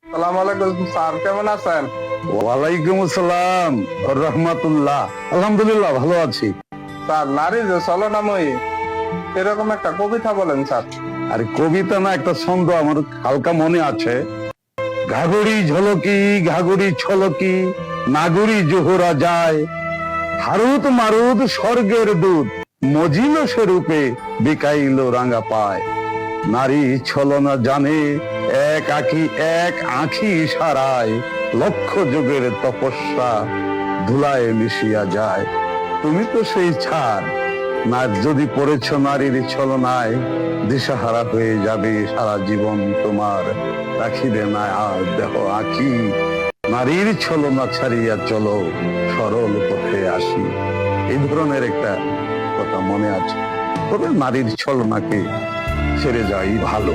সালাম আলাইকুম স্যার, কেমন আছেন? ওয়ালাইকুম আসসালাম রহমাতুল্লাহ। আলহামদুলিল্লাহ ভালো আছি। স্যার, নারী যে ছলনাময়ী, এরকম একটা কবিতা বলেন স্যার। আরে কবিতা না, একটা ছন্দ আমার হালকা মনে আছে। ঘাগরি ঝলকি ঘাগরি ছলকি নাগরি জোহরা যায়, হারুত মারুত স্বর্গের দূত মজিল সে রূপে বিকাইল রাঙা পায়। নারী ছলনা জানে এক আঁখি ইশারায়, লক্ষ যুগের তপস্যা ধুলায় মিশিয়া যায়। তুমি তো সেই ছাড় না, যদি পড়েছ নারীর ছলনায়, দিশাহারা হয়ে যাবে সারা জীবন তোমার। রাখিবে না আর দেহ আঁখি, নারীর ছলনা ছাড়িয়া চলো, সরল পথে আসি। এই ধরনের একটা কথা মনে আছে। তবে নারীর ছলনাকে ছেড়ে যাই ভালো।